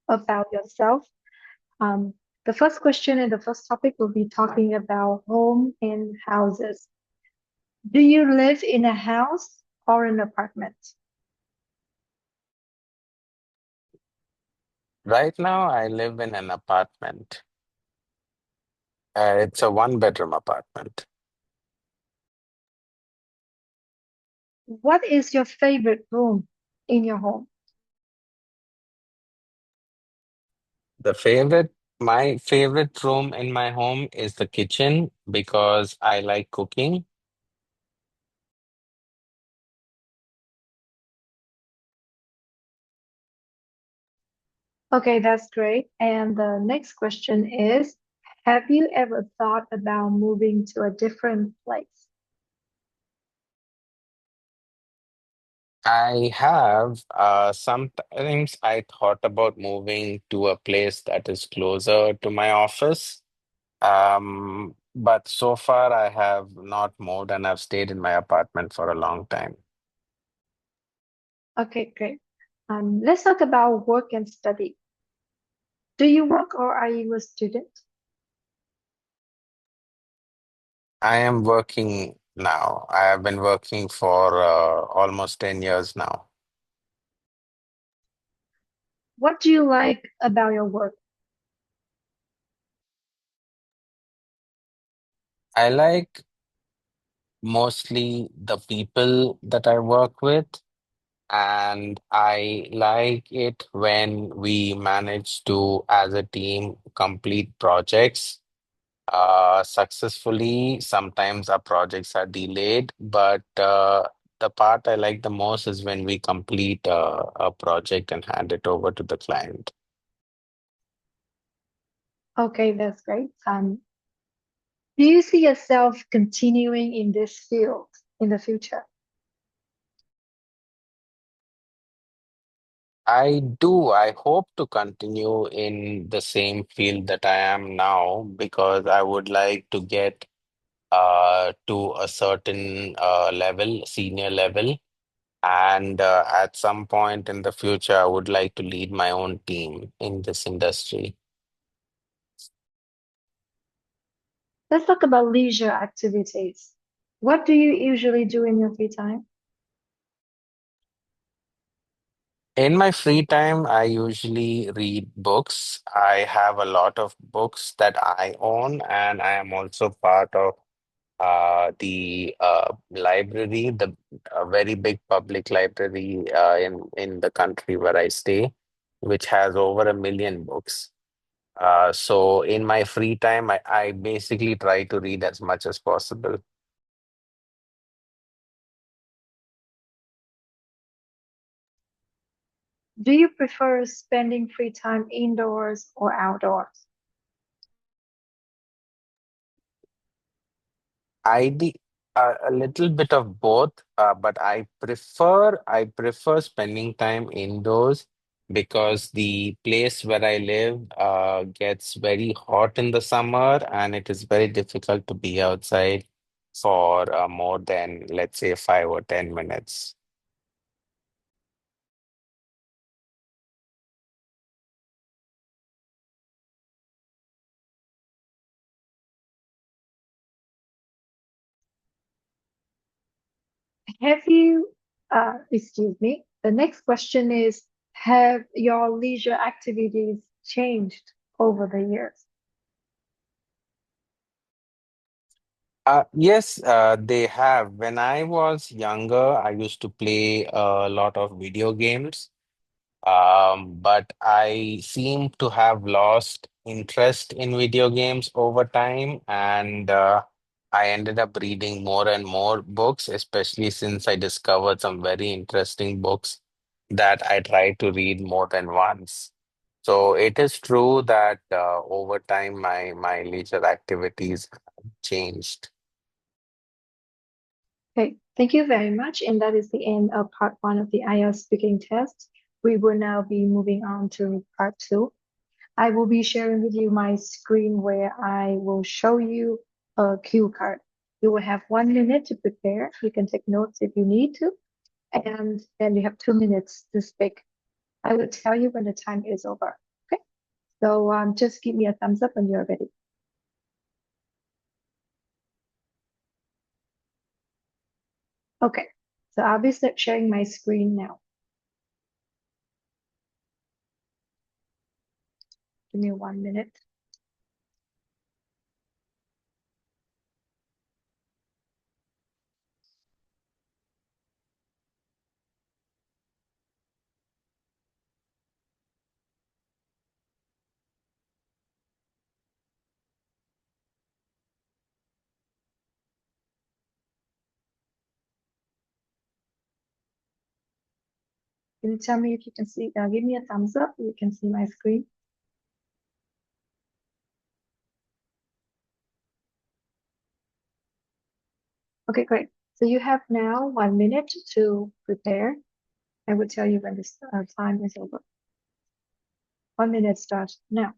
about yourself. Um, the first question and the first topic will be talking about home and houses. Do you live in a house or an apartment? Right now, I live in an apartment. It's a one-bedroom apartment. What is your favorite room in your home? My favorite room in my home is the kitchen because I like cooking. Okay, that's great. And the next question is, have you ever thought about moving to a different place? I have, sometimes I thought about moving to a place that is closer to my office. But so far I have not moved and I've stayed in my apartment for a long time. Okay, great. Let's talk about work and study. Do you work or are you a student? I am working now. I have been working for almost 10 years now. What do you like about your work? I like mostly the people that I work with, and I like it when we manage to, as a team, complete projects successfully. Sometimes our projects are delayed, but the part I like the most is when we complete a project and hand it over to the client. Okay, that's great. Do you see yourself continuing in this field in the future? I do. I hope to continue in the same field that I am now because I would like to get to a certain level, senior level. And at some point in the future, I would like to lead my own team in this industry. Let's talk about leisure activities. What do you usually do in your free time? In my free time, I usually read books. I have a lot of books that I own, and I am also part of the library, the very big public library in the country where I stay, which has over 1 million books. So in my free time, I basically try to read as much as possible. Do you prefer spending free time indoors or outdoors? A little bit of both, but I prefer spending time indoors because the place where I live gets very hot in the summer, and it is very difficult to be outside for more than, let's say, 5 or 10 minutes. Have you, excuse me, the next question is, have your leisure activities changed over the years? Yes, they have. When I was younger, I used to play a lot of video games. But I seem to have lost interest in video games over time, and I ended up reading more and more books, especially since I discovered some very interesting books that I tried to read more than once. So it is true that over time my leisure activities changed. Okay, thank you very much. And that is the end of part one of the IELTS speaking test. We will now be moving on to part two. I will be sharing with you my screen where I will show you a cue card. You will have 1 minute to prepare. You can take notes if you need to, and then you have 2 minutes to speak. I will tell you when the time is over. So just give me a thumbs up when you're ready. Okay, so I'll be sharing my screen now. Give me 1 minute. Can you tell me if you can see? Give me a thumbs up. You can see my screen. Okay, great. So you have now 1 minute to prepare. I will tell you when this time is over. 1 minute starts now.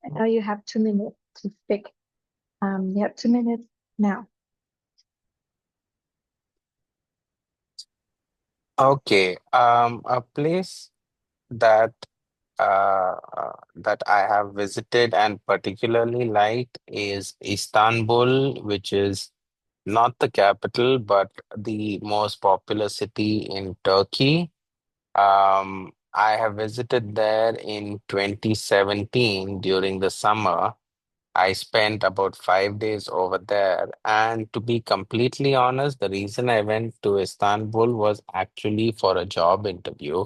And now you have 2 minutes to speak. You have 2 minutes now. Okay. A place that that I have visited and particularly liked is Istanbul, which is not the capital, but the most popular city in Turkey. I have visited there in 2017 during the summer. I spent about 5 days over there. And to be completely honest, the reason I went to Istanbul was actually for a job interview,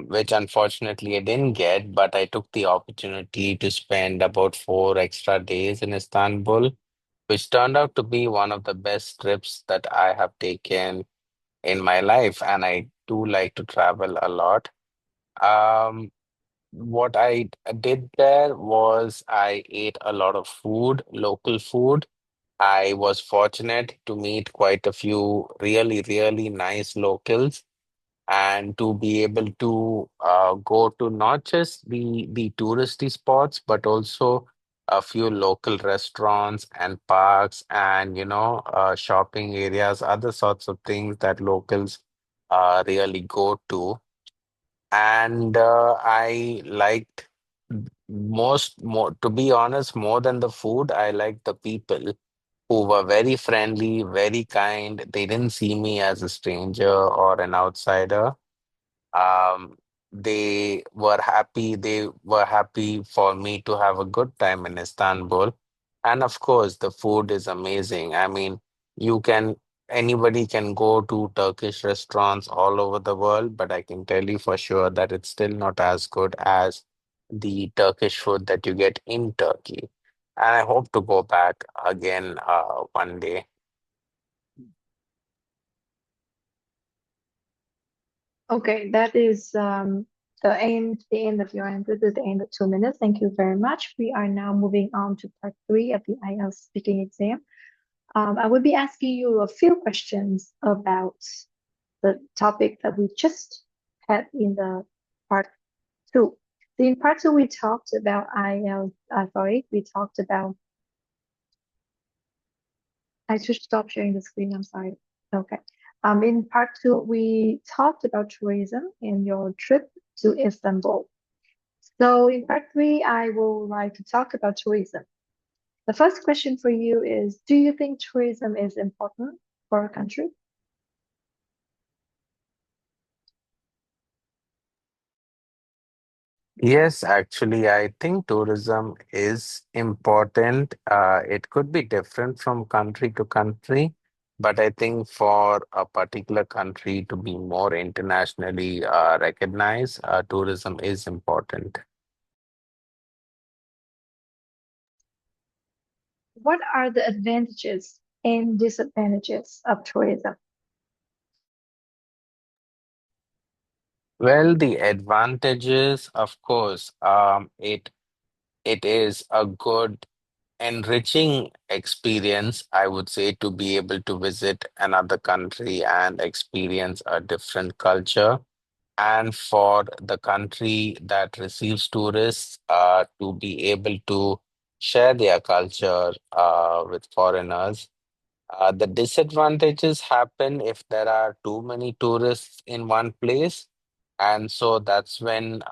which unfortunately I didn't get, but I took the opportunity to spend about 4 extra days in Istanbul, which turned out to be one of the best trips that I have taken in my life. And I do like to travel a lot. Um, what I did there was I ate a lot of food, local food. I was fortunate to meet quite a few really, really nice locals and to be able to go to not just the touristy spots, but also a few local restaurants and parks and shopping areas, other sorts of things that locals really go to. And I liked more to be honest, more than the food, I liked the people who were very friendly, very kind. They didn't see me as a stranger or an outsider. Um, they were happy for me to have a good time in Istanbul. And of course, the food is amazing. I mean, you can, anybody can go to Turkish restaurants all over the world, but I can tell you for sure that it's still not as good as the Turkish food that you get in Turkey. And I hope to go back again one day. Okay, that is the end of your answer. This is the end of 2 minutes. Thank you very much. We are now moving on to part three of the IELTS speaking exam. I will be asking you a few questions about the topic that we just had in the part two. So in part two, we talked about IELTS, sorry, we talked about, I should stop sharing the screen, I'm sorry. Okay. In part two, we talked about tourism and your trip to Istanbul. So in part three, I would like to talk about tourism. The first question for you is, do you think tourism is important? for a country? Yes, actually, I think tourism is important. It could be different from country to country, but I think for a particular country to be more internationally recognized, tourism is important. What are the advantages and disadvantages of tourism? Well, the advantages, of course, it is a good enriching experience, I would say, to be able to visit another country and experience a different culture. And for the country that receives tourists to be able to share their culture with foreigners. The disadvantages happen if there are too many tourists in one place. And so that's when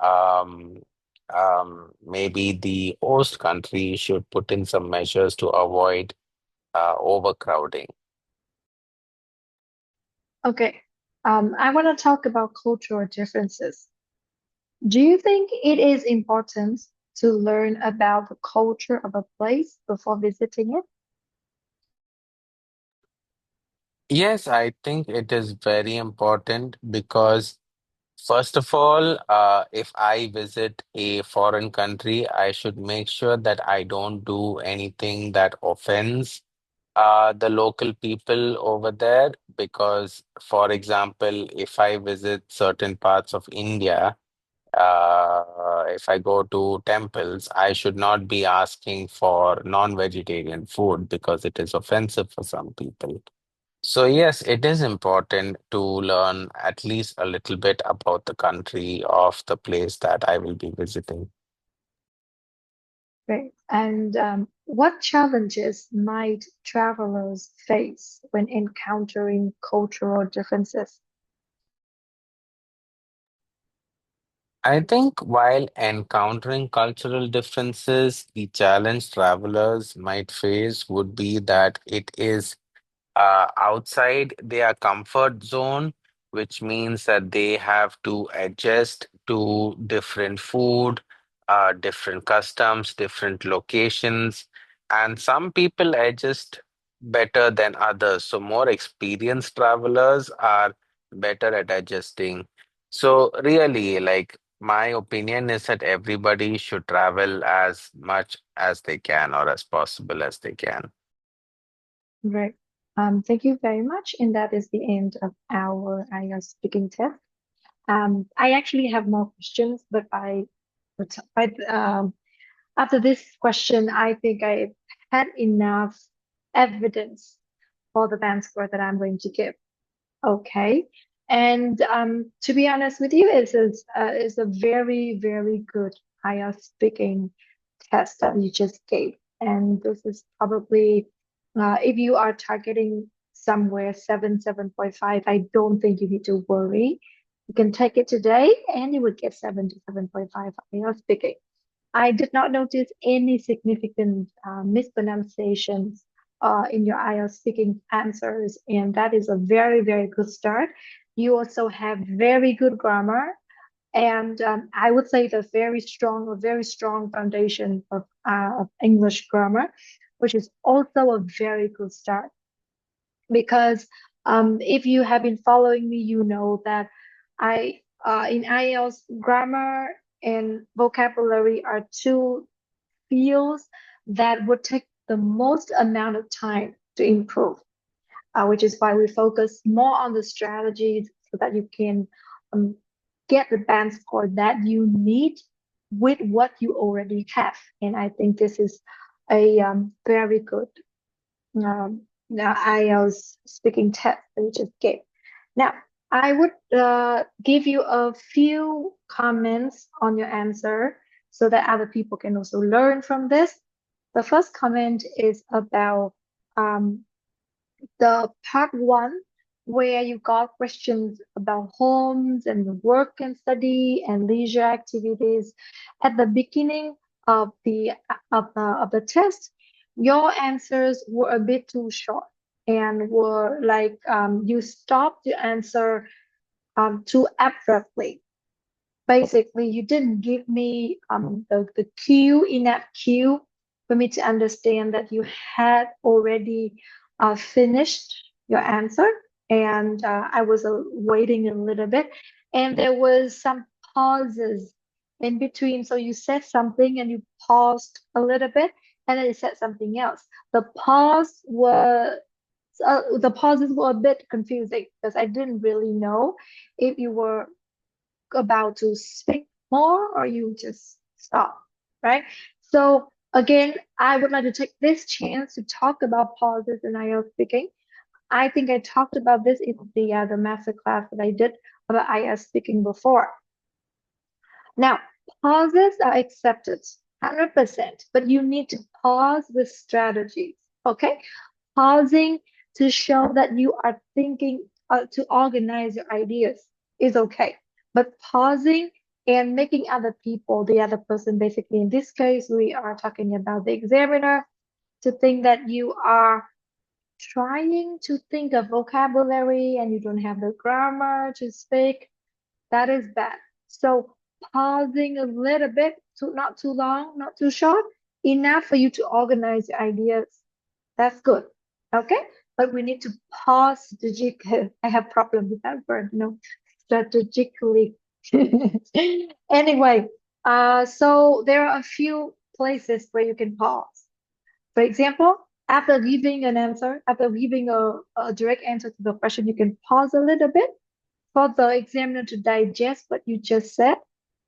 maybe the host country should put in some measures to avoid overcrowding. Okay, I want to talk about cultural differences. Do you think it is important to learn about the culture of a place before visiting it? Yes, I think it is very important because first of all, if I visit a foreign country, I should make sure that I don't do anything that offends the local people over there. Because, for example, if I visit certain parts of India, if I go to temples, I should not be asking for non-vegetarian food because it is offensive for some people. So yes, it is important to learn at least a little bit about the country of the place that I will be visiting. Right. And what challenges might travelers face when encountering cultural differences? I think while encountering cultural differences, the challenge travelers might face would be that it is outside their comfort zone, which means that they have to adjust to different food, different customs, different locations, and some people adjust better than others. So, more experienced travelers are better at adjusting. So, really, like, my opinion is that everybody should travel as much as they can or as possible as they can. Right. Thank you very much. And that is the end of our IELTS speaking test. I actually have more questions, but after this question, I think I had enough evidence for the band score that I'm going to give. Okay. And to be honest with you, it's a very, very good IELTS speaking test that you just gave. And this is probably, if you are targeting somewhere 7.5, I don't think you need to worry. You can take it today and you would get 7 to 7.5 IELTS speaking. I did not notice any significant mispronunciations in your IELTS speaking answers, and that is a very, very good start. You also have very good grammar, and I would say a very strong foundation of English grammar, which is also a very good start. Because if you have been following me, you know that I in IELTS grammar and vocabulary are two fields that would take the most amount of time to improve, which is why we focus more on the strategies so that you can um, get the band score that you need with what you already have. And I think this is a very good um, IELTS speaking test that you just gave. Now, I would give you a few comments on your answer so that other people can also learn from this. The first comment is about um, the part one, where you got questions about homes and work and study and leisure activities. At the beginning of the test, your answers were a bit too short. and were like you stopped to answer too abruptly. Basically, you didn't give me the cue, enough cue for me to understand that you had already finished your answer, and I was waiting a little bit, and there was some pauses in between. So you said something and you paused a little bit, and then you said something else. The pauses were a bit confusing because I didn't really know if you were about to speak more or you just stop, right? So again, I would like to take this chance to talk about pauses in IELTS speaking. I think I talked about this in the master class that I did about IELTS speaking before. Now, pauses are accepted 100%, but you need to pause with strategies, okay? Pausing to show that you are thinking, to organize your ideas is okay. But pausing and making other people, the other person, basically, in this case, we are talking about the examiner, to think that you are trying to think of vocabulary and you don't have the grammar to speak, that is bad. So pausing a little bit, not too long, not too short, enough for you to organize your ideas. That's good. Okay? But we need to pause strategically. I have problem with that word, strategically. Anyway, so there are a few places where you can pause. For example, after giving an answer, after giving a direct answer to the question, you can pause a little bit for the examiner to digest what you just said,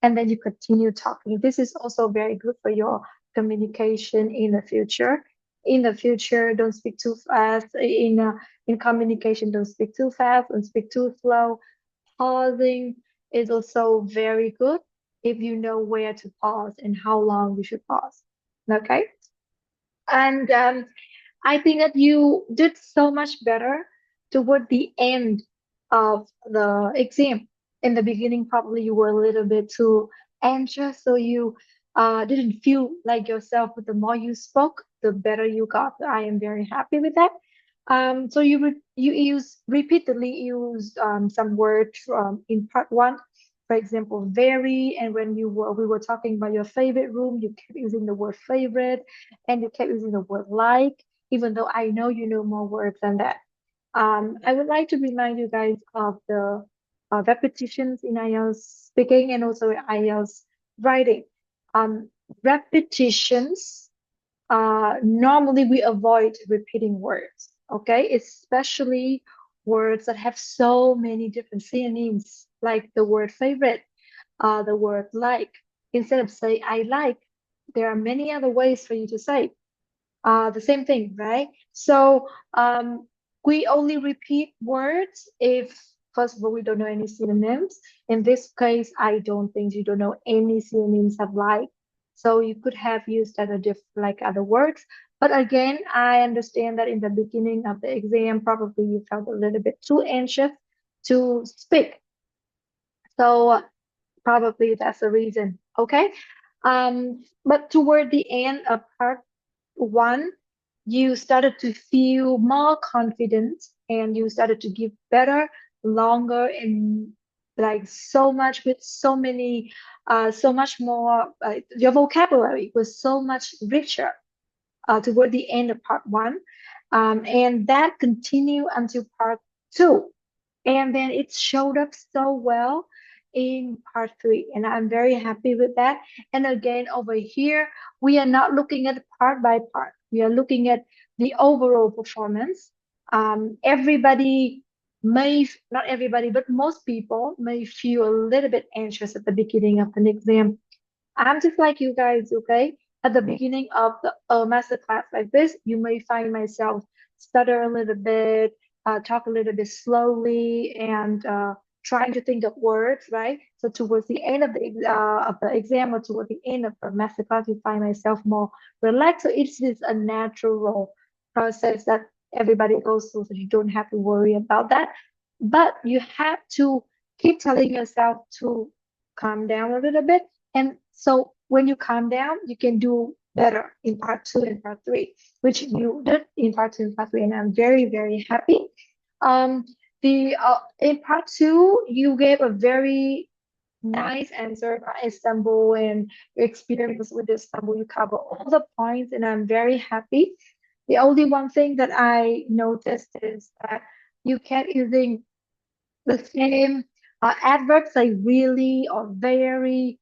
and then you continue talking. This is also very good for your communication in the future. In the future, don't speak too fast. In communication, don't speak too fast, don't speak too slow. Pausing is also very good if you know where to pause and how long you should pause. Okay? And I think that you did so much better toward the end of the exam. In the beginning, probably you were a little bit too anxious, so you didn't feel like yourself. But the more you spoke, the better you got. I am very happy with that. So you repeatedly used some words in part one. For example, very, and when we were talking about your favorite room, you kept using the word favorite, and you kept using the word like, even though I know you know more words than that. I would like to remind you guys of the repetitions in IELTS speaking and also IELTS writing. Repetitions, normally we avoid repeating words, okay? Especially words that have so many different synonyms, like the word favorite, the word like. Instead of say I like, there are many other ways for you to say the same thing, right? So we only repeat words if, first of all, we don't know any synonyms. In this case, I don't think you don't know any synonyms of like. So you could have used other like other words. But again, I understand that in the beginning of the exam, probably you felt a little bit too anxious to speak. So probably that's the reason. Okay. But toward the end of part one, you started to feel more confident and you started to give better, longer, and like so much with so many, so much more, your vocabulary was so much richer toward the end of part one. And that continued until part two. And then it showed up so well in part three. And I'm very happy with that. And again, over here, we are not looking at part by part. We are looking at the overall performance. Everybody not everybody, but most people may feel a little bit anxious at the beginning of an exam. I'm just like you guys, okay? At the beginning of the master class like this, you may find myself stutter a little bit, talk a little bit slowly, and trying to think of words, right? So towards the end of the exam or toward the end of the master class, you find myself more relaxed. So it's just a natural process that everybody goes through, so you don't have to worry about that. But you have to keep telling yourself to calm down a little bit, and so when you calm down, you can do better in part two and part three, which you did in part two and part three, and I'm very, very happy. Um, the in part two, you gave a very nice answer about Istanbul and your experience with Istanbul. You cover all the points, and I'm very happy. The only one thing that I noticed is that you kept using the same adverbs like really or very.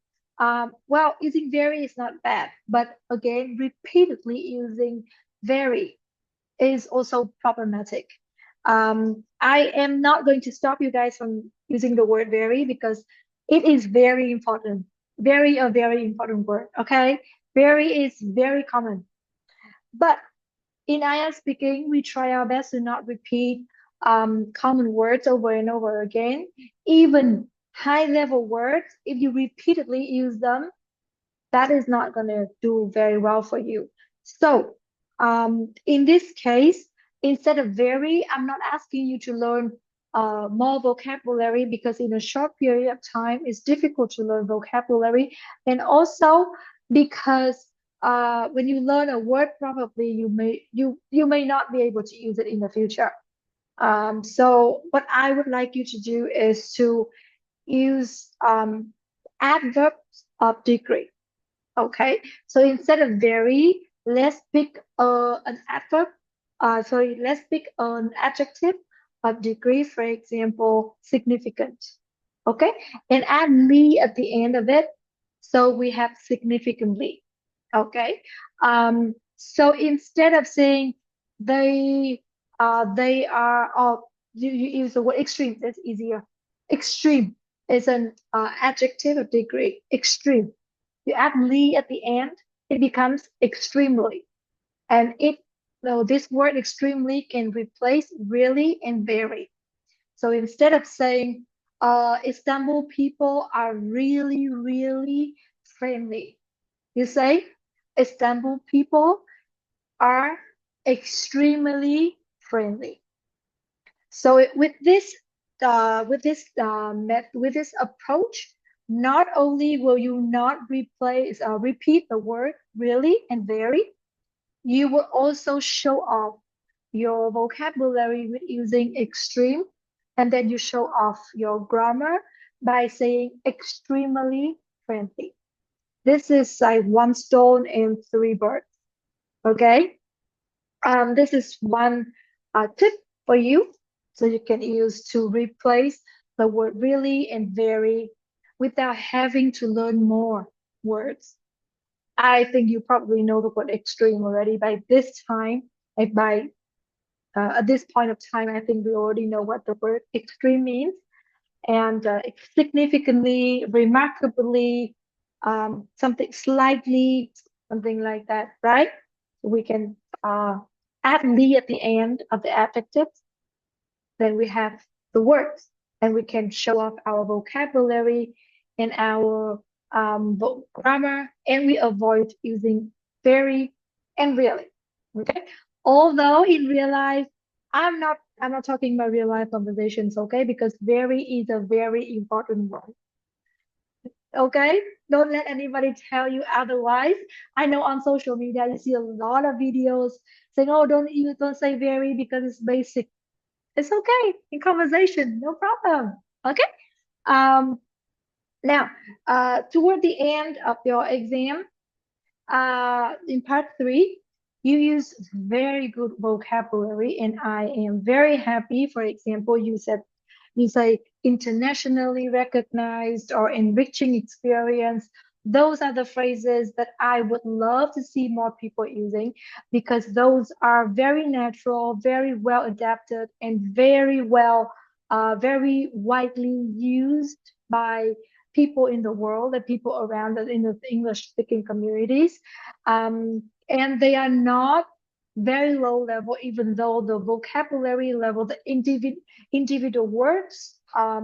Well, using very is not bad, but again, repeatedly using very is also problematic. I am not going to stop you guys from using the word very because it is very important. Very, a very important word. Okay. Very is very common. But in IELTS speaking, we try our best to not repeat common words over and over again. Even high level words, if you repeatedly use them, that is not going to do very well for you. So, in this case, instead of very, I'm not asking you to learn more vocabulary because in a short period of time, it's difficult to learn vocabulary. And also because when you learn a word, probably you may not be able to use it in the future. So what I would like you to do is to use adverbs of degree. Okay, so instead of very, let's pick an adverb. Sorry, let's pick an adjective of degree, for example, significant. Okay, and add "ly" at the end of it. So we have significantly. Okay, so instead of saying they are, or you use the word extreme, that's easier. Extreme is an adjective of degree, extreme. You add "ly" at the end, it becomes extremely. And this word extremely can replace really and very. So instead of saying, Istanbul people are really, really friendly, you say, Istanbul people are extremely friendly. So with this approach, not only will you not repeat the word really and very, you will also show off your vocabulary with using extreme, and then you show off your grammar by saying extremely friendly. This is like one stone and three birds. Okay. This is one tip for you, so you can use to replace the word really and very without having to learn more words. I think you probably know the word extreme already by this time. By at this point of time, I think we already know what the word extreme means, and significantly, remarkably, something slightly, something like that, right? We can add "ly" at the end of the adjective, then we have the words, and we can show off our vocabulary and our grammar, and we avoid using very and really. Okay. Although in real life, I'm not talking about real life conversations, okay? Because very is a very important word. Okay? Don't let anybody tell you otherwise. I know on social media you see a lot of videos saying, "Oh, don't say very because it's basic." It's okay in conversation, no problem. Okay. Um, Now, toward the end of your exam, in part three, you use very good vocabulary, and I am very happy. For example, you say internationally recognized or enriching experience. Those are the phrases that I would love to see more people using because those are very natural, very well adapted, and very widely used by people in the world, the people around us in the English speaking communities. And they are not very low level, even though the vocabulary level, the individual words,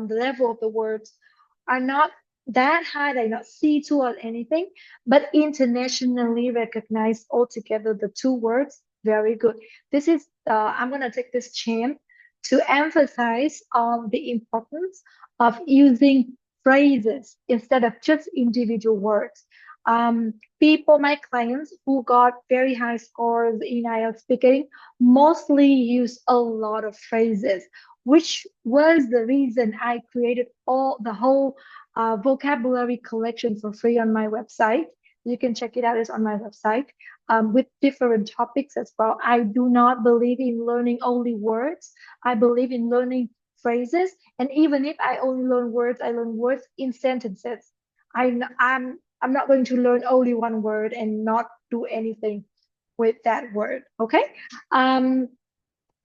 the level of the words are not that high, they're not C2 or anything, but internationally recognized altogether, the two words, very good. I'm going to take this chance to emphasize on the importance of using phrases instead of just individual words. People, my clients who got very high scores in IELTS speaking mostly use a lot of phrases, which was the reason I created all the whole vocabulary collection for free on my website. You can check it out, it's on my website, with different topics as well. I do not believe in learning only words. I believe in learning phrases. And even if I only learn words, I learn words in sentences. I'm not going to learn only one word and not do anything with that word. Okay. Um,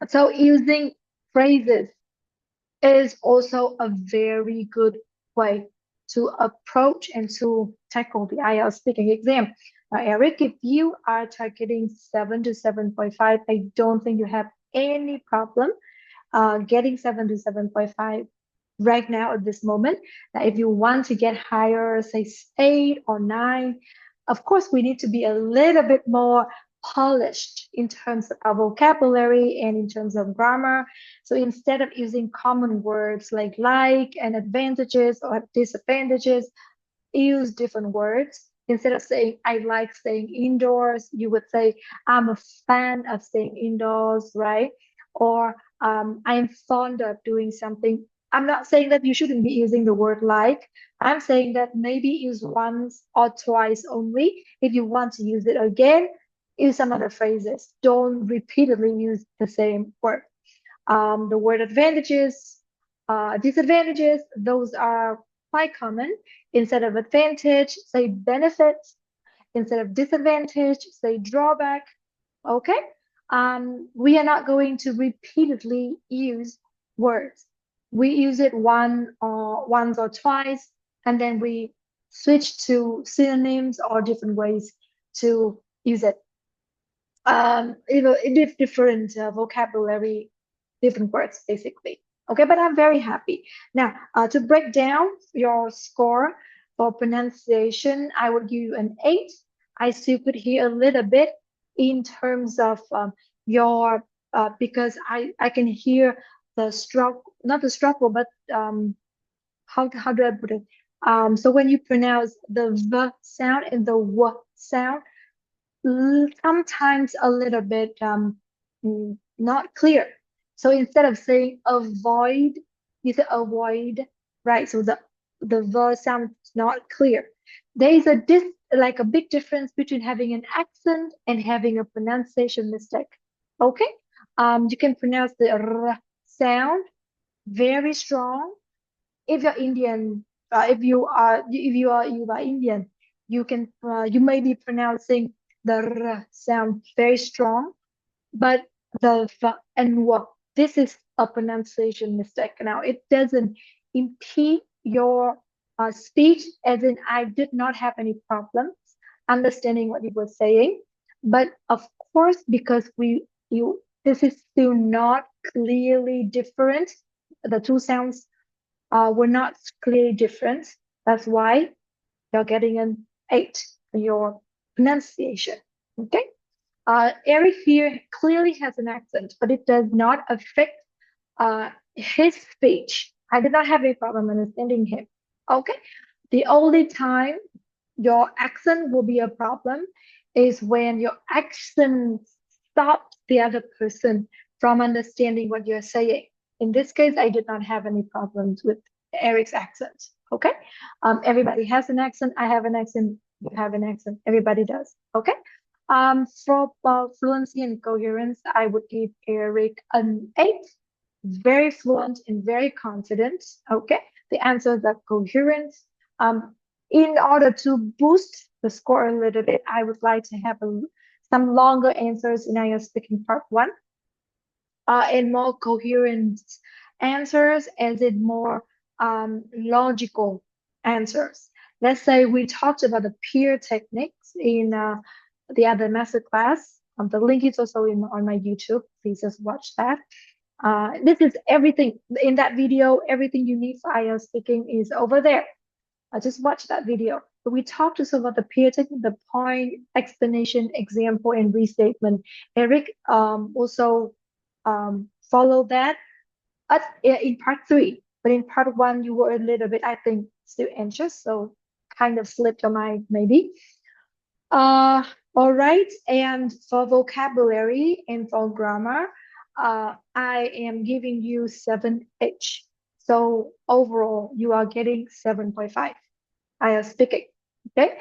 so using phrases is also a very good way to approach and to tackle the IELTS speaking exam. Now, Eric, if you are targeting 7 to 7.5, I don't think you have any problem getting 7 to 7.5 right now at this moment. Now, if you want to get higher, say 8 or 9, of course, we need to be a little bit more polished in terms of our vocabulary and in terms of grammar. So instead of using common words like and advantages or disadvantages, use different words. Instead of saying, I like staying indoors, you would say, I'm a fan of staying indoors, right? Or I'm fond of doing something. I'm not saying that you shouldn't be using the word like. I'm saying that maybe use once or twice only. If you want to use it again, use some other phrases. Don't repeatedly use the same word. The word advantages, disadvantages, those are quite common. Instead of advantage, say benefit. Instead of disadvantage, say drawback. Okay? We are not going to repeatedly use words. We use it once or twice, and then we switch to synonyms or different ways to use it. Different vocabulary, different words, basically. Okay, but I'm very happy. Now, to break down your score for pronunciation, I would give you an 8. I still could hear a little bit in terms of your, because I can hear the struggle, not the struggle, but how do I put it? So when you pronounce the V sound and the W sound, sometimes a little bit not clear. So instead of saying avoid, you say avoid, right? So the verb sounds not clear. There is like a big difference between having an accent and having a pronunciation mistake. Okay, you can pronounce the r sound very strong. If you're Indian, if you are Indian, you may be pronouncing the r sound very strong, but the v and w, this is a pronunciation mistake. Now it doesn't impede your speech, as in I did not have any problems understanding what you were saying, but of course because you this is still not clearly different. The two sounds were not clearly different. That's why you're getting an 8 for your pronunciation. Okay. Eric here clearly has an accent, but it does not affect his speech. I did not have a problem understanding him. Okay. The only time your accent will be a problem is when your accent stops the other person from understanding what you're saying. In this case, I did not have any problems with Eric's accent. Okay. Everybody has an accent. I have an accent. You have an accent. Everybody does. Okay. For fluency and coherence, I would give Eric an 8. Very fluent and very confident. Okay. The answers are coherent. In order to boost the score a little bit, I would like to have some longer answers in IELTS speaking part 1, and more coherent answers, as in more logical answers. Let's say we talked about the peer techniques in the other masterclass. The link is also on my YouTube. Please just watch that. This is everything in that video. Everything you need for IELTS speaking is over there. Just watch that video. But we talked also about the peer technique, the point, explanation, example, and restatement. Eric also followed that in part 3. But in part 1, you were a little bit, I think, still anxious. So kind of slipped your mind, maybe. Uh, all right. And for vocabulary and for grammar, I am giving you 7 each. So overall, you are getting 7.5. I am speaking. Okay.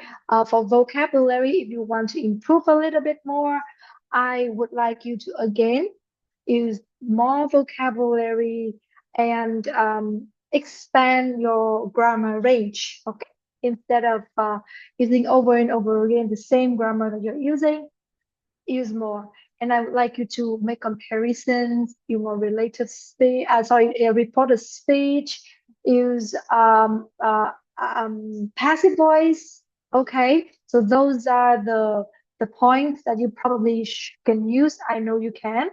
For vocabulary, if you want to improve a little bit more, I would like you to again use more vocabulary and expand your grammar range. Okay. Instead of using over and over again the same grammar that you're using, use more. And I would like you to make comparisons, use more related speech, reported speech, use passive voice. Okay, so those are the points that you probably can use. I know you can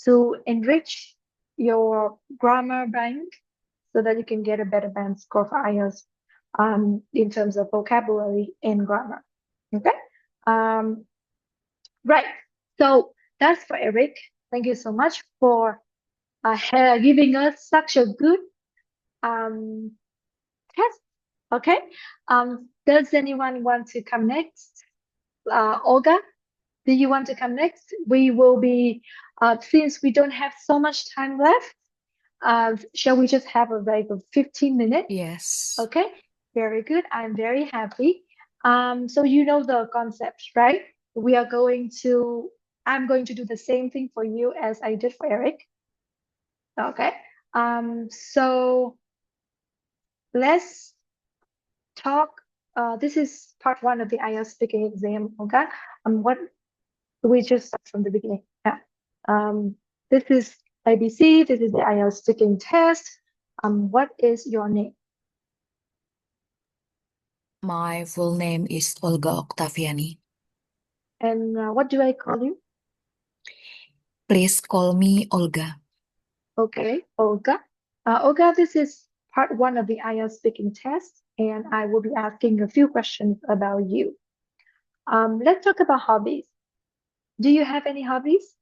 to enrich your grammar bank so that you can get a better band score for IELTS in terms of vocabulary and grammar. Okay. Um, Right. So that's for Eric. Thank you so much for giving us such a good um, test. Okay. Does anyone want to come next? Olga, do you want to come next? We will be, since we don't have so much time left, shall we just have a like a 15 minutes? Yes. Okay. Very good. I'm very happy. So you know the concept, right? We are going to, I'm going to do the same thing for you as I did for Eric. Okay. So let's talk. This is part one of the IELTS speaking exam. Okay. What we just start from the beginning. Yeah. This is ABC. This is the IELTS speaking test. What is your name? My full name is Olga Octaviani. And what do I call you? Please call me Olga. Okay, Olga. Olga, this is part one of the IELTS speaking test, and I will be asking a few questions about you. Let's talk about hobbies. Do you have any hobbies?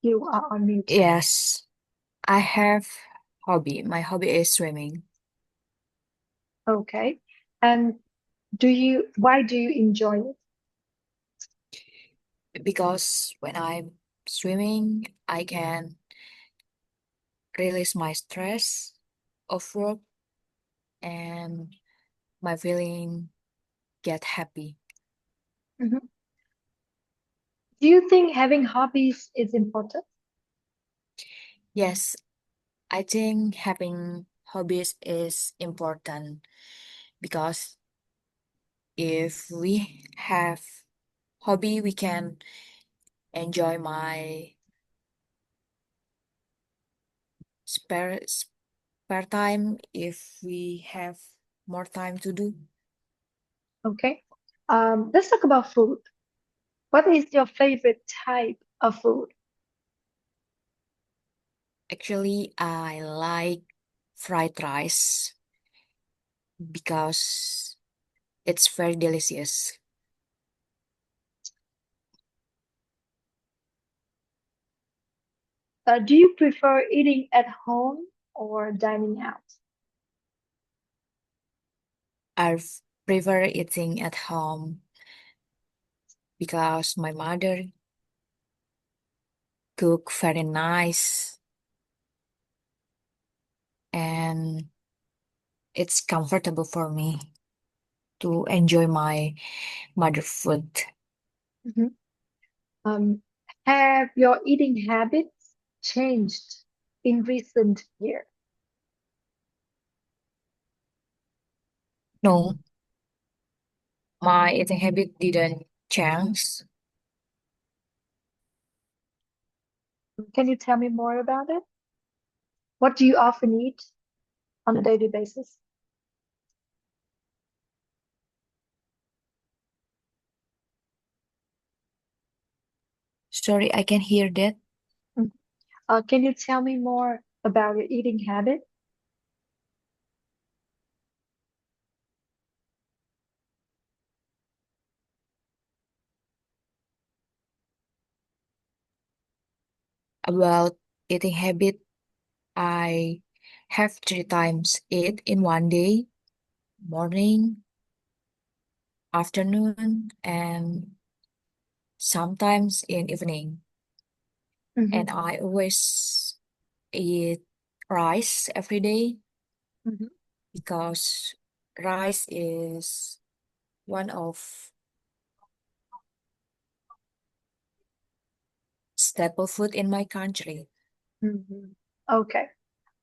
You are on mute. Yes, I have hobby. My hobby is swimming Okay. And why do you enjoy it? because when I'm swimming, I can release my stress of work and my feeling get happy. Mhm. Do you think having hobbies is important? Yes, I think having hobbies is important because if we have hobby, we can enjoy my spare time if we have more time to do. Okay. Let's talk about food. What is your favorite type of food? Actually, I like fried rice because it's very delicious. Do you prefer eating at home or dining out? I prefer eating at home because my mother cook very nice and it's comfortable for me to enjoy my mother food. Mhm. Have your eating habits changed in recent years? No, my eating habit didn't change. Can you tell me more about it? What do you often eat on a daily basis? Sorry, I can hear that. Mm. Can you tell me more about your eating habit? About eating habit, I have 3 times eat in one day, morning, afternoon, and sometimes in evening. Mhm, And I always eat rice every day mhm, because rice is one of staple food in my country. mhm. Okay.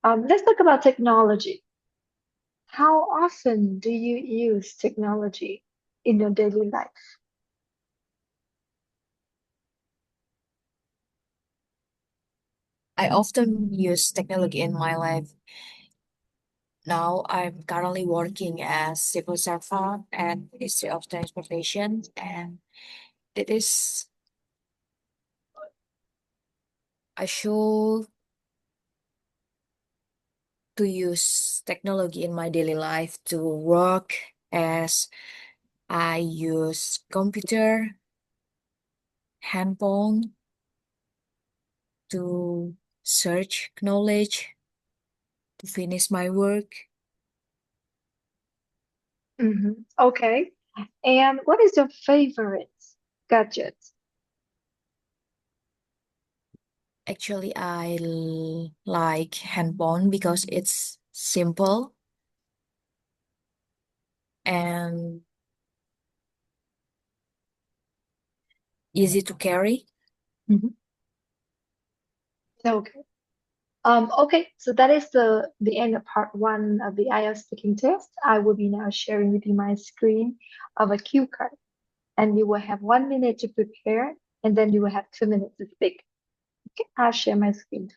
Let's talk about technology. How often do you use technology in your daily life? I often use technology in my life. Now I'm currently working as civil servant at Ministry of Transportation, and it is I should to use technology in my daily life to work as I use computer, handphone to search knowledge to finish my work. Okay. And what is your favorite gadget? Actually, like handphone because it's simple and easy to carry. Mhm. Okay. Okay, so that is the end of part one of the IELTS speaking test. I will be now sharing with you my screen of a cue card, and you will have 1 minute to prepare, and then you will have 2 minutes to speak. Okay, I'll share my screen.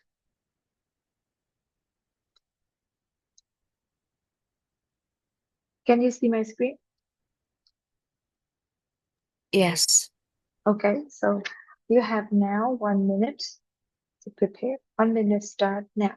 Can you see my screen? Yes. Okay, so you have now 1 minute to prepare. 1 minute start now.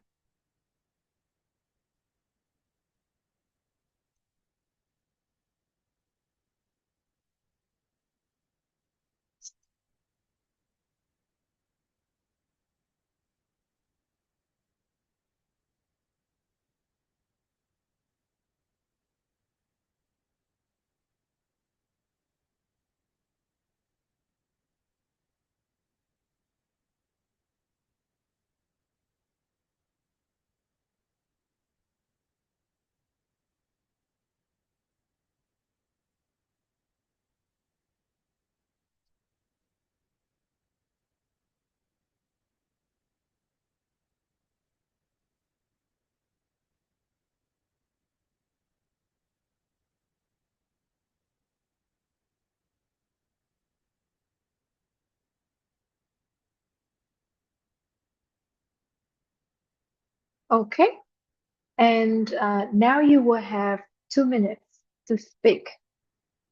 Okay, and now you will have 2 minutes to speak,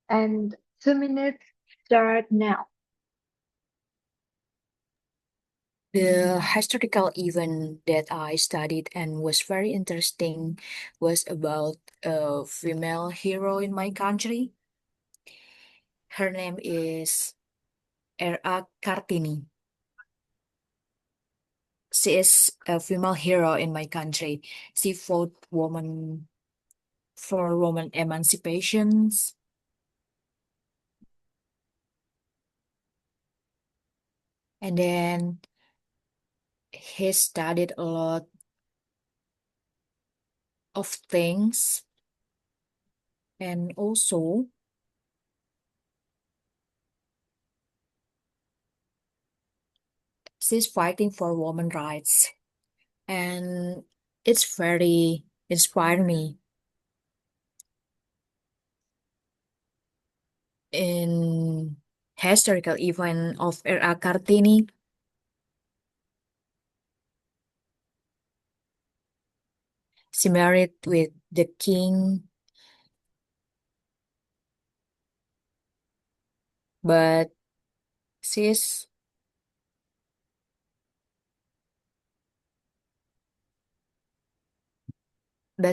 and 2 minutes start now. The historical event that I studied and was very interesting was about a female hero in my country. Her name is R.A. Kartini. She is a female hero in my country. She fought for woman emancipations, and then he studied a lot of things, and also she's fighting for women rights, and it's very inspired me. In historical event of R.A. Kartini, she married with the king, but she's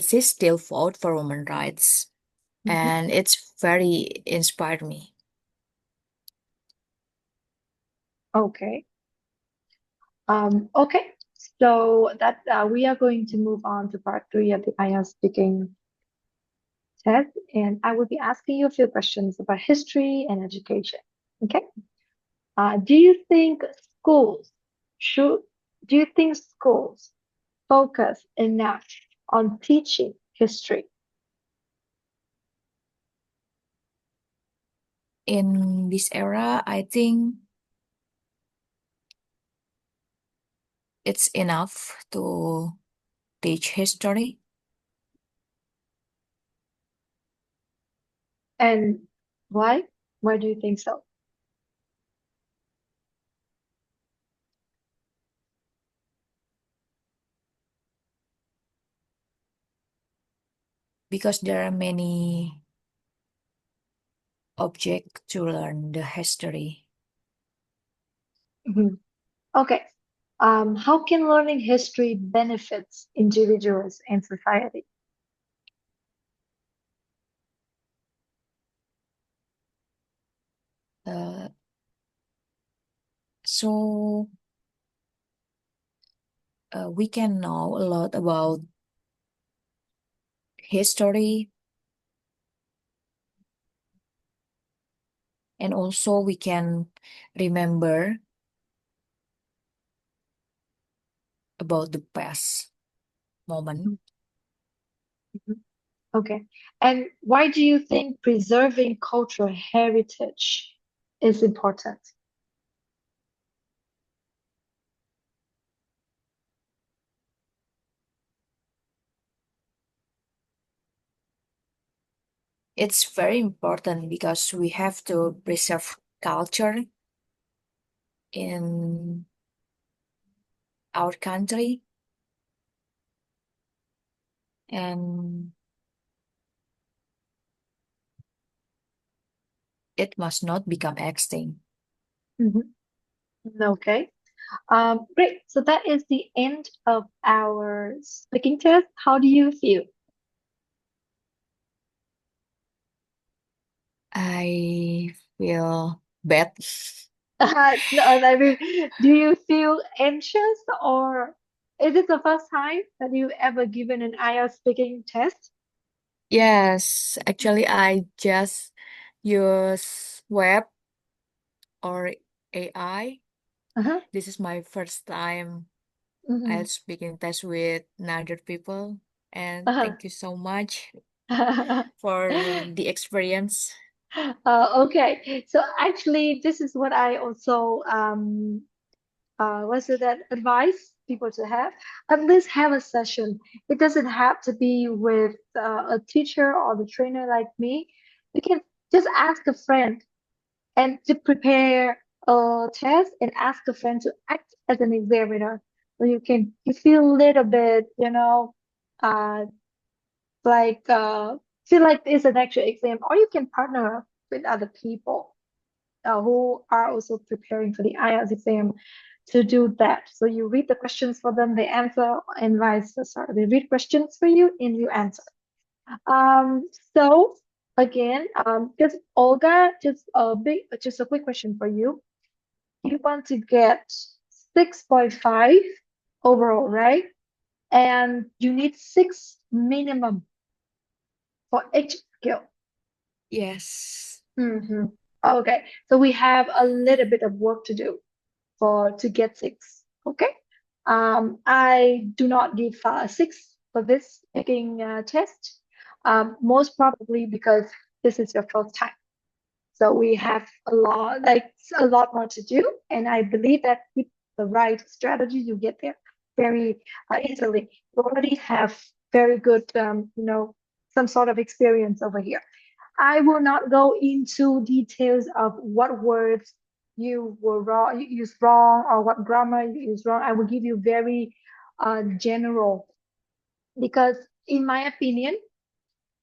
she still fought for women rights, Mhm. and it's very inspired me. Okay. Okay. So that we are going to move on to part three of the IELTS speaking test, and I will be asking you a few questions about history and education. Okay. Do you think schools should, do you think schools focus enough on teaching history? In this era, I think it's enough to teach history And why? Why do you think so? because there are many objects to learn the history. Mhm. Okay. How can learning history benefits individuals and society? Uh, so we can know a lot about history, and also we can remember about the past moment. Mhm. Okay. And why do you think preserving cultural heritage is important? It's very important because we have to preserve culture in our country, and it must not become extinct. Mhm. Okay. Great. So that is the end of our speaking test. How do you feel? I feel bad. No, I mean, do you feel anxious or is it the first time that you've ever given an IELTS speaking test? Yes, actually, I just use web or AI. Uh-huh. This is my first time Mhm. I'll speaking test with another people, and Uh-huh. thank you so much for the experience. Okay. So actually, this is what I also what's it that advise people to have? At least have a session. It doesn't have to be with a teacher or the trainer like me. You can just ask a friend and to prepare a test and ask a friend to act as an examiner. So you feel a little bit, uh like feel like it's an actual exam, or you can partner with other people who are also preparing for the IELTS exam to do that. So you read the questions for them, they answer, and vice versa. They read questions for you and you answer. Um, so again, just Olga, just a quick question for you. You want to get 6.5 overall, right? And you need six minimum for each skill. Yes. Mm-hmm. Okay, so we have a little bit of work to do for to get six. Okay. I do not give six for this speaking test. Most probably because this is your first time. So we have a lot more to do, and I believe that with the right strategy, you get there very easily. You already have very good, some sort of experience over here. I will not go into details of what words you were wrong, you used wrong, or what grammar you used wrong. I will give you very general because, in my opinion,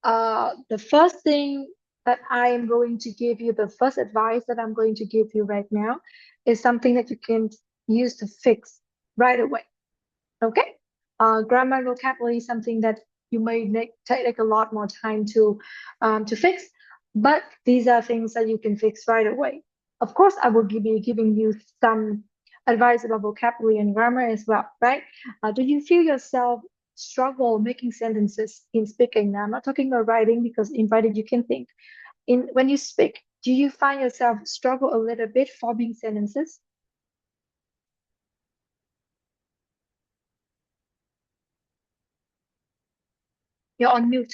the first thing that I am going to give you, the first advice that I'm going to give you right now, is something that you can use to fix right away. Okay? Grammar and vocabulary is something that you may take a lot more time to fix, but these are things that you can fix right away. Of course, I will be giving you some advice about vocabulary and grammar as well, right? Do you feel yourself struggle making sentences in speaking? Now, I'm not talking about writing because in writing you can think. In when you speak, do you find yourself struggle a little bit forming sentences? You're on mute.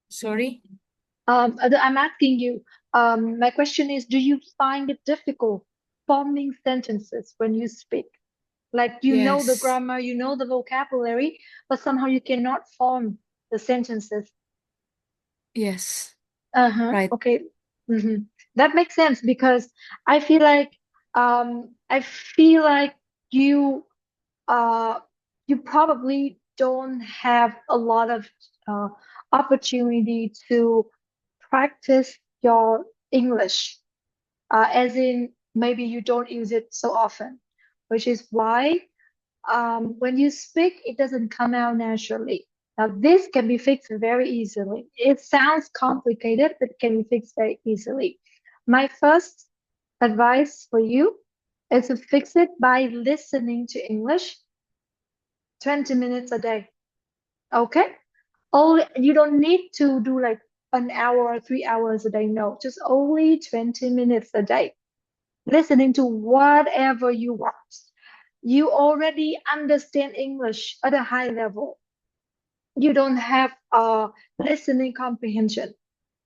Sorry? I'm asking you, my question is, do you find it difficult forming sentences when you speak? Like you know the Yes. grammar, you know the vocabulary, but somehow you cannot form the sentences. Yes. Uh-huh. Right. Okay. That makes sense because I feel like I feel like you uh you probably don't have a lot of uh opportunity to practice your English, as in maybe you don't use it so often, which is why when you speak, it doesn't come out naturally. Now, this can be fixed very easily. It sounds complicated, but it can be fixed very easily. My first advice for you is to fix it by listening to English 20 minutes a day. Okay? Only you don't need to do like an hour or 3 hours a day. No, just only 20 minutes a day. Listening to whatever you want. You already understand English at a high level. You don't have listening comprehension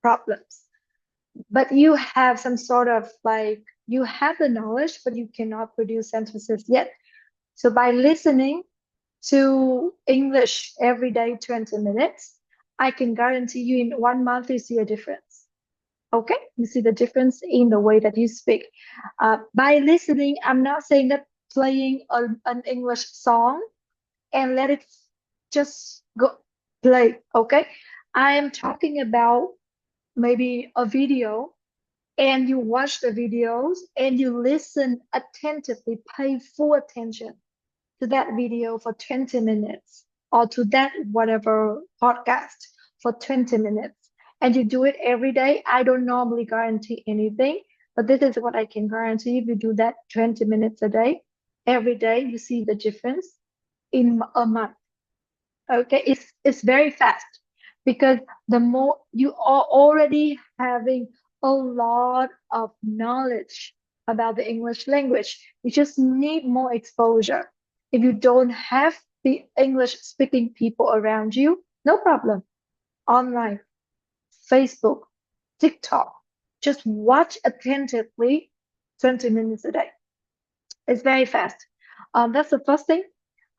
problems, but you have some sort of like you have the knowledge, but you cannot produce sentences yet. So by listening to English every day, 20 minutes, I can guarantee you in 1 month you see a difference. Okay, you see the difference in the way that you speak. By listening, I'm not saying that playing an English song and let it just go play. Okay, I am talking about maybe a video and you watch the videos and you listen attentively, pay full attention to that video for 20 minutes or to that whatever podcast for 20 minutes and you do it every day. I don't normally guarantee anything, but this is what I can guarantee. If you do that 20 minutes a day, every day, you see the difference in a month. Okay, it's very fast because the more you are already having a lot of knowledge about the English language, you just need more exposure. If you don't have the English speaking people around you, no problem. Online, Facebook, TikTok, just watch attentively 20 minutes a day. It's very fast. That's the first thing.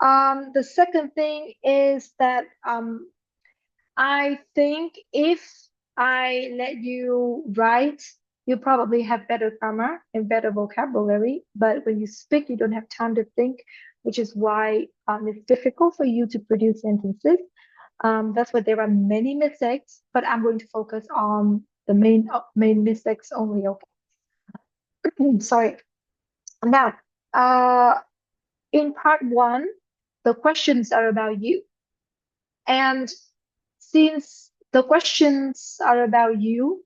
The second thing is that I think if I let you write, you probably have better grammar and better vocabulary. But when you speak, you don't have time to think, which is why it's difficult for you to produce sentences. That's why there are many mistakes, but I'm going to focus on the main mistakes only. Okay. Sorry. Now, uh, in part one, the questions are about you. And since the questions are about you,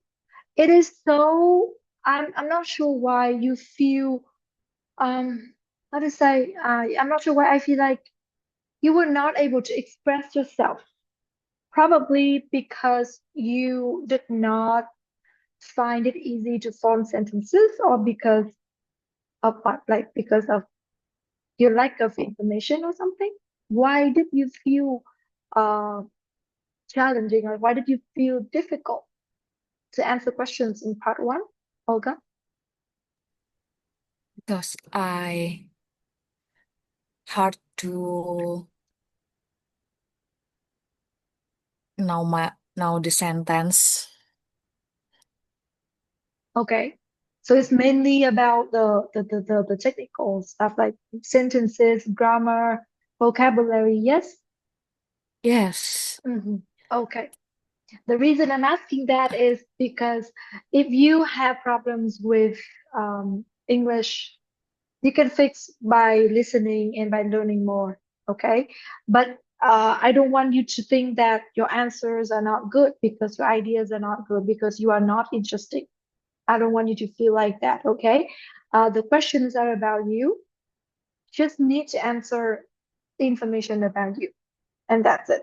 it is so I'm not sure why you feel how to say I'm not sure why I feel like you were not able to express yourself. Probably because you did not find it easy to form sentences or because of what, like because of your lack of information or something. Why did you feel uh challenging or why did you feel difficult to answer questions in part one, Olga? Because I hard to know the sentence. Okay. So it's mainly about the technical stuff like sentences, grammar, vocabulary, yes? Yes. Okay. The reason I'm asking that is because if you have problems with English, you can fix by listening and by learning more, okay? But I don't want you to think that your answers are not good because your ideas are not good because you are not interested. I don't want you to feel like that, okay? The questions are about you. Just need to answer the information about you, and that's it.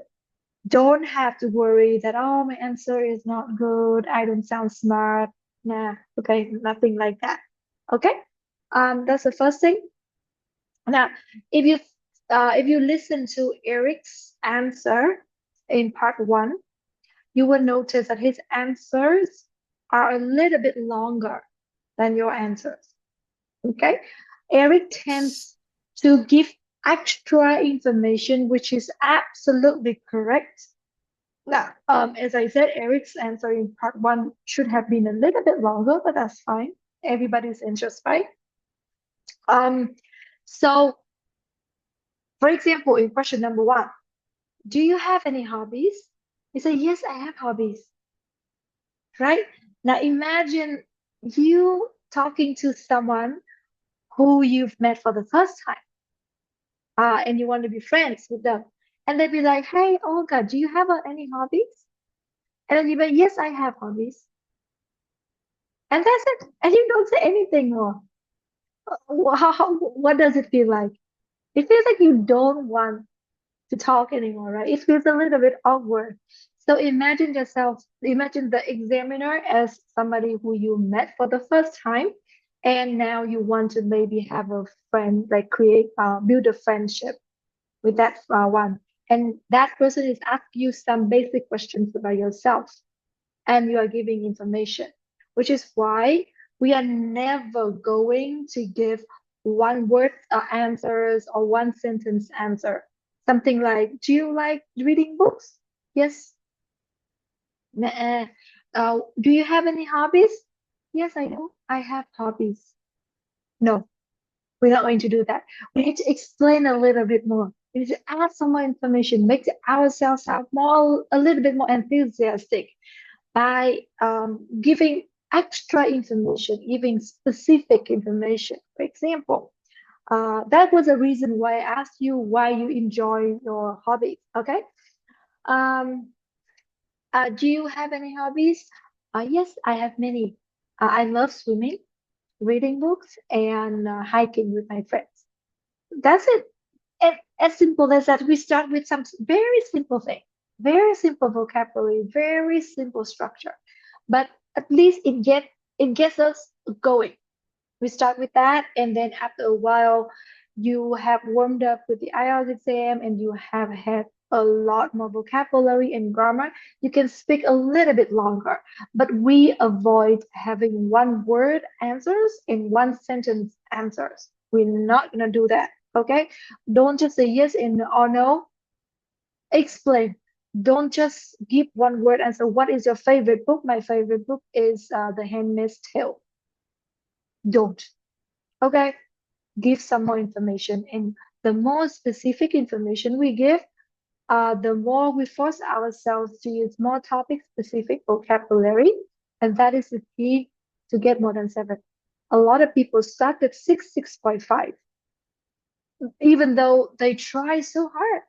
Don't have to worry that, oh, my answer is not good, I don't sound smart. Nah, okay, nothing like that. Okay? That's the first thing. Now, if you listen to Eric's answer in part one, you will notice that his answers are a little bit longer than your answers. Okay? Eric tends to give extra information, which is absolutely correct. Now, as I said, Eric's answer in part one should have been a little bit longer, but that's fine. Everybody's interest, right? So for example, in question number one, do you have any hobbies? You say, yes, I have hobbies, right? Now imagine you talking to someone who you've met for the first time, and you want to be friends with them. And they'd be like, hey, Olga, do you have any hobbies? And then you'd be like, yes, I have hobbies. And that's it. And you don't say anything more. What does it feel like? It feels like you don't want to talk anymore, right? It feels a little bit awkward. So imagine the examiner as somebody who you met for the first time, and now you want to maybe have a friend, like build a friendship with that one. And that person is asking you some basic questions about yourself, and you are giving information, which is why we are never going to give one word answers or one sentence answer. Something like, do you like reading books? Yes. Do you have any hobbies? Yes, I do. I have hobbies. No, we're not going to do that. We need to explain a little bit more. We need to add some more information, make ourselves sound a little bit more enthusiastic by giving extra information, giving specific information. For example, that was a reason why I asked you why you enjoy your hobbies. Okay. Um, do you have any hobbies? Yes, I have many. I love swimming, reading books, and hiking with my friends. That's it. And as simple as that, we start with some very simple thing, very simple vocabulary, very simple structure. But at least it gets us going. We start with that, and then after a while, you have warmed up with the IELTS exam and you have had a lot more vocabulary and grammar. You can speak a little bit longer, but we avoid having one word answers and one sentence answers. We're not going to do that. Okay? Don't just say yes and or no. Explain. Don't just give one word answer. What is your favorite book? My favorite book is The Handmaid's Tale. Don't. Okay? Give some more information. And the more specific information we give, the more we force ourselves to use more topic-specific vocabulary. And that is the key to get more than 7. A lot of people start at 6, 6.5, even though they try so hard.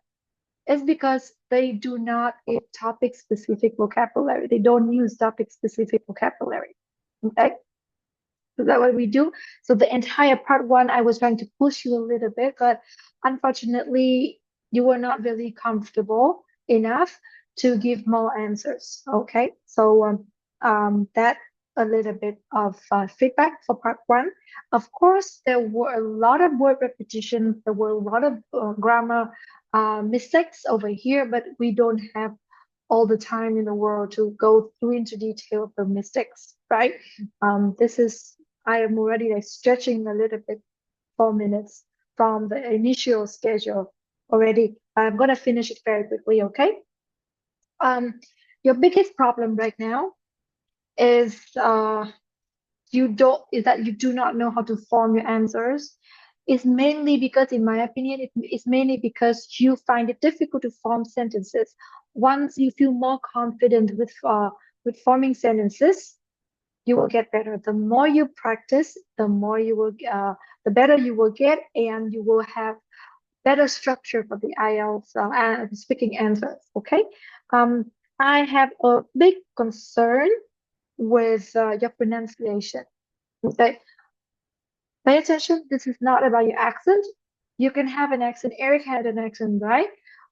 It's because they do not give topic-specific vocabulary. They don't use topic-specific vocabulary. Okay? So that's what we do. So the entire part one, I was trying to push you a little bit, but unfortunately, you were not really comfortable enough to give more answers. Okay, so that a little bit of feedback for part one. Of course, there were a lot of word repetitions. There were a lot of grammar mistakes over here, but we don't have all the time in the world to go through into detail of the mistakes, right? I am already like stretching a little bit 4 minutes from the initial schedule already. I'm gonna finish it very quickly, okay? Your biggest problem right now is is that you do not know how to form your answers. It's mainly because, in my opinion, it's mainly because you find it difficult to form sentences. Once you feel more confident with forming sentences, you will get better. The more you practice, the better you will get, and you will have better structure for the IELTS speaking answers. Okay. I have a big concern with your pronunciation. Okay, pay attention. This is not about your accent. You can have an accent. Eric had an accent, right?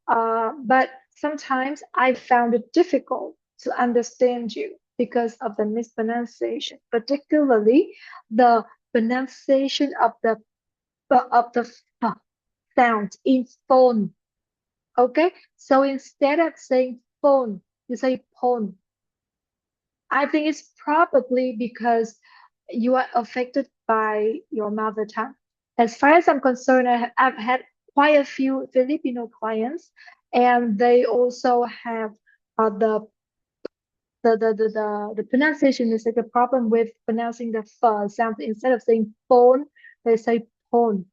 But sometimes I found it difficult to understand you because of the mispronunciation, particularly the pronunciation of the sound in phone. Okay, so instead of saying phone, you say phone. I think it's probably because you are affected by your mother tongue. As far as I'm concerned, I've had quite a few Filipino clients, and they also have the pronunciation is like a problem with pronouncing the f sound. Instead of saying phone, they say phone.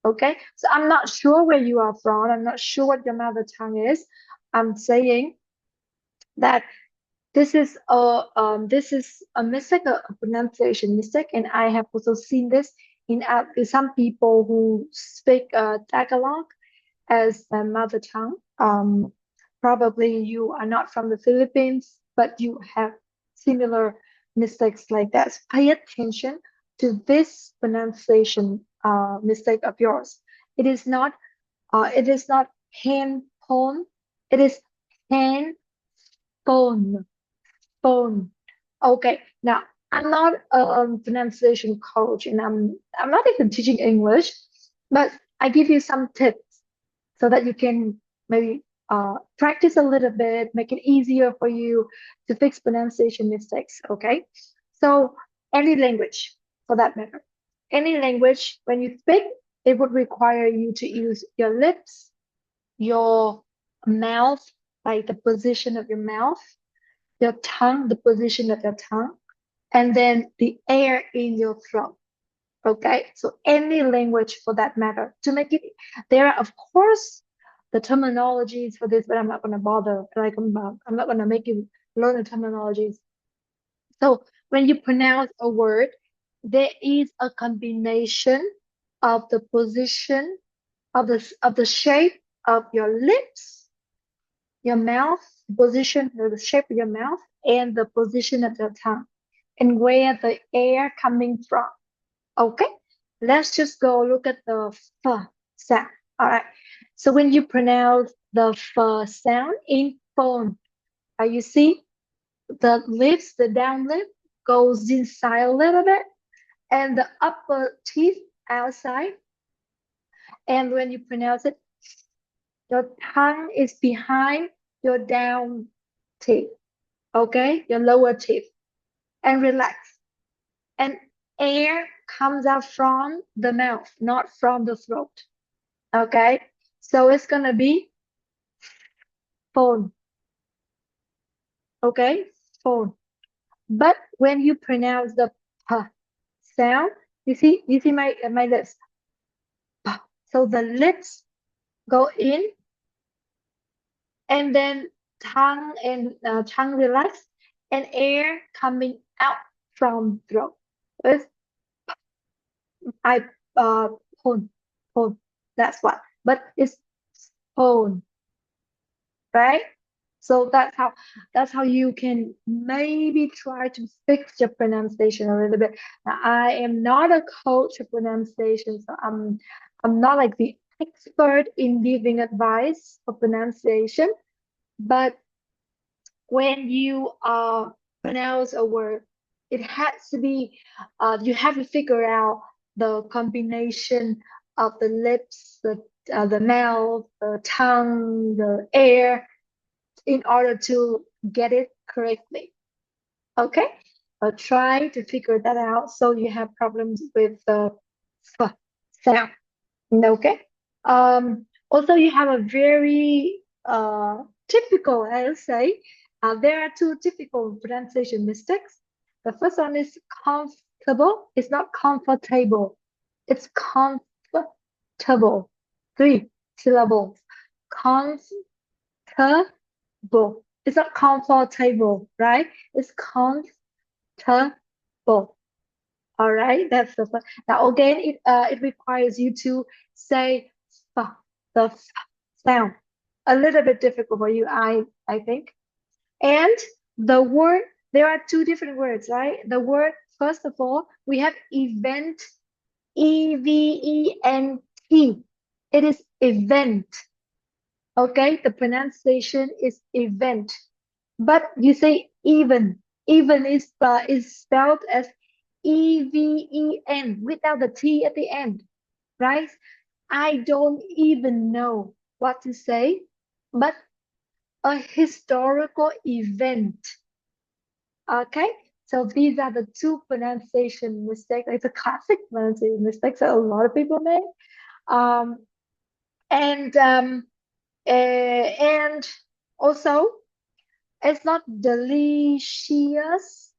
Okay, so I'm not sure where you are from. I'm not sure what your mother tongue is. I'm saying that this is a mistake, a pronunciation mistake, and I have also seen this in some people who speak Tagalog as their mother tongue. Probably you are not from the Philippines, but you have similar mistakes like that. So pay attention to this pronunciation mistake of yours. It is not it is not handphone. It is hand phone. Phone. Okay. Now I'm not a pronunciation coach, and I'm not even teaching English, but I give you some tips so that you can maybe practice a little bit, make it easier for you to fix pronunciation mistakes. Okay. So any language, for that matter, any language when you speak, it would require you to use your lips, your mouth, like the position of your mouth, your tongue, the position of your tongue, and then the air in your throat. Okay, so any language for that matter. To make it, there are of course the terminologies for this, but I'm not going to bother. Like I'm not going to make you learn the terminologies. So when you pronounce a word, there is a combination of the position of the shape of your lips, your mouth, position, the shape of your mouth, and the position of your tongue, and where the air coming from. Okay, let's just go look at the f sound. All right. So when you pronounce the f sound in phone, you see the lips, the down lip goes inside a little bit, and the upper teeth outside. And when you pronounce it, your tongue is behind your down teeth. Okay, your lower teeth, and relax. And air comes out from the mouth, not from the throat. Okay, so it's gonna be phone. Okay, phone. But when you pronounce the p sound, you see my lips. P. So the lips go in, and then tongue relax, and air coming out from throat. It's I phone phone. That's what. But it's phone, right? So that's how you can maybe try to fix your pronunciation a little bit. Now, I am not a coach of pronunciation, so I'm not like the expert in giving advice for pronunciation. But when you pronounce a word, it has to be you have to figure out the combination of the lips, the mouth, the tongue, the air in order to get it correctly. Okay? Try to figure that out so you have problems with the f sound. Okay? Also, you have a very typical, I'll say, there are two typical pronunciation mistakes. The first one is comfortable. It's not comfortable. It's comfortable. Three syllables. Comfortable. It's not comfortable, right? It's comfortable. All right, that's the first. Now again, it requires you to say the sound. A little bit difficult for you, I think. And the word There are two different words, right? The word, first of all, we have event, EVENT. It is event. Okay, the pronunciation is event. But you say even. Even is spelled as EVEN without the T at the end, right? I don't even know what to say, but a historical event. Okay, so these are the two pronunciation mistakes. It's a classic pronunciation mistakes that a lot of people make. Um, and and also it's not delicious.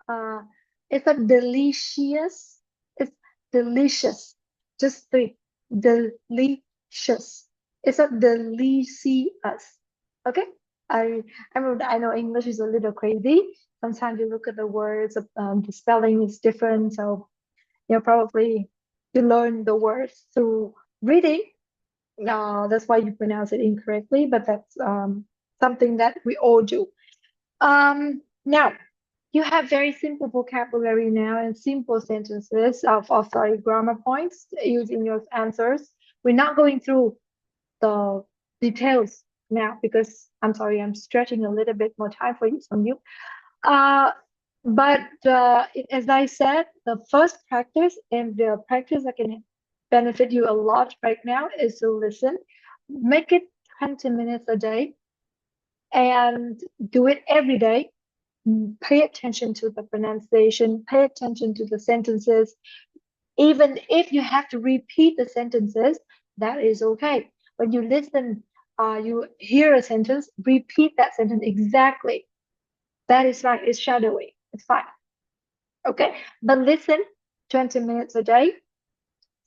Uh, it's not delicious. It's delicious. Just three. Delicious. It's not delicious. Okay. I I know English is a little crazy. Sometimes you look at the words, the spelling is different. So probably you learn the words through reading. That's why you pronounce it incorrectly, but that's something that we all do. Now you have very simple vocabulary now and simple sentences of sorry, grammar points using your answers. We're not going through the details now because I'm sorry, I'm stretching a little bit more time for you from you. Uh, but as I said, the first practice and the practice that can benefit you a lot right now is to listen. Make it 20 minutes a day and do it every day. Pay attention to the pronunciation, pay attention to the sentences. Even if you have to repeat the sentences, that is okay. When you listen, you hear a sentence, repeat that sentence exactly. That is fine. It's shadowing. It's fine. Okay. But listen 20 minutes a day.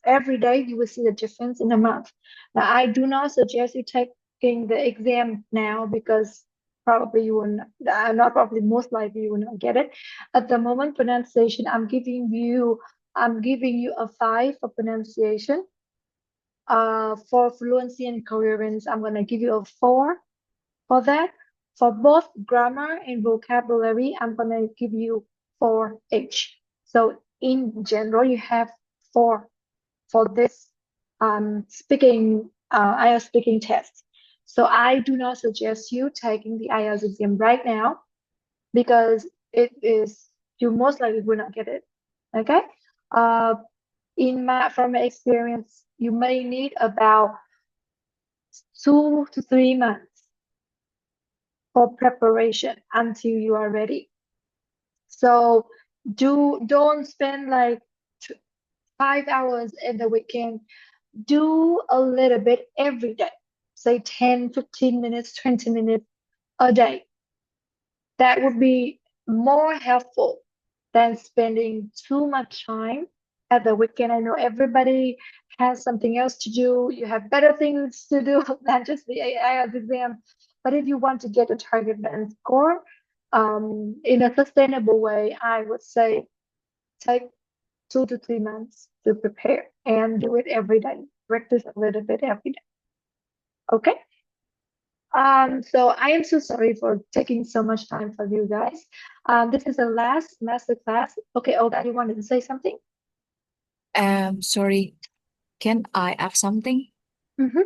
Every day you will see the difference in a month. Now, I do not suggest you taking the exam now because probably you will not probably most likely you will not get it. At the moment, pronunciation, I'm giving you a 5 for pronunciation. For fluency and coherence, I'm gonna give you a 4 for that. For both grammar and vocabulary, I'm gonna give you 4 each. So in general, you have 4 for this IELTS speaking test. So I do not suggest you taking the IELTS exam right now because you most likely will not get it. Okay. Uh, from my experience, you may need about 2 to 3 months for preparation until you are ready. So don't spend like 5 hours in the weekend. Do a little bit every day, say 10, 15 minutes, 20 minutes a day. That would be more helpful than spending too much time at the weekend. I know everybody has something else to do. You have better things to do than just the IELTS exam. But if you want to get a target band score in a sustainable way, I would say take 2 to 3 months to prepare and do it every day. Practice a little bit every day. Okay. So I am so sorry for taking so much time for you guys. This is the last master class. Okay, Olga, you wanted to say something? Sorry, can I ask something? Mm-hmm.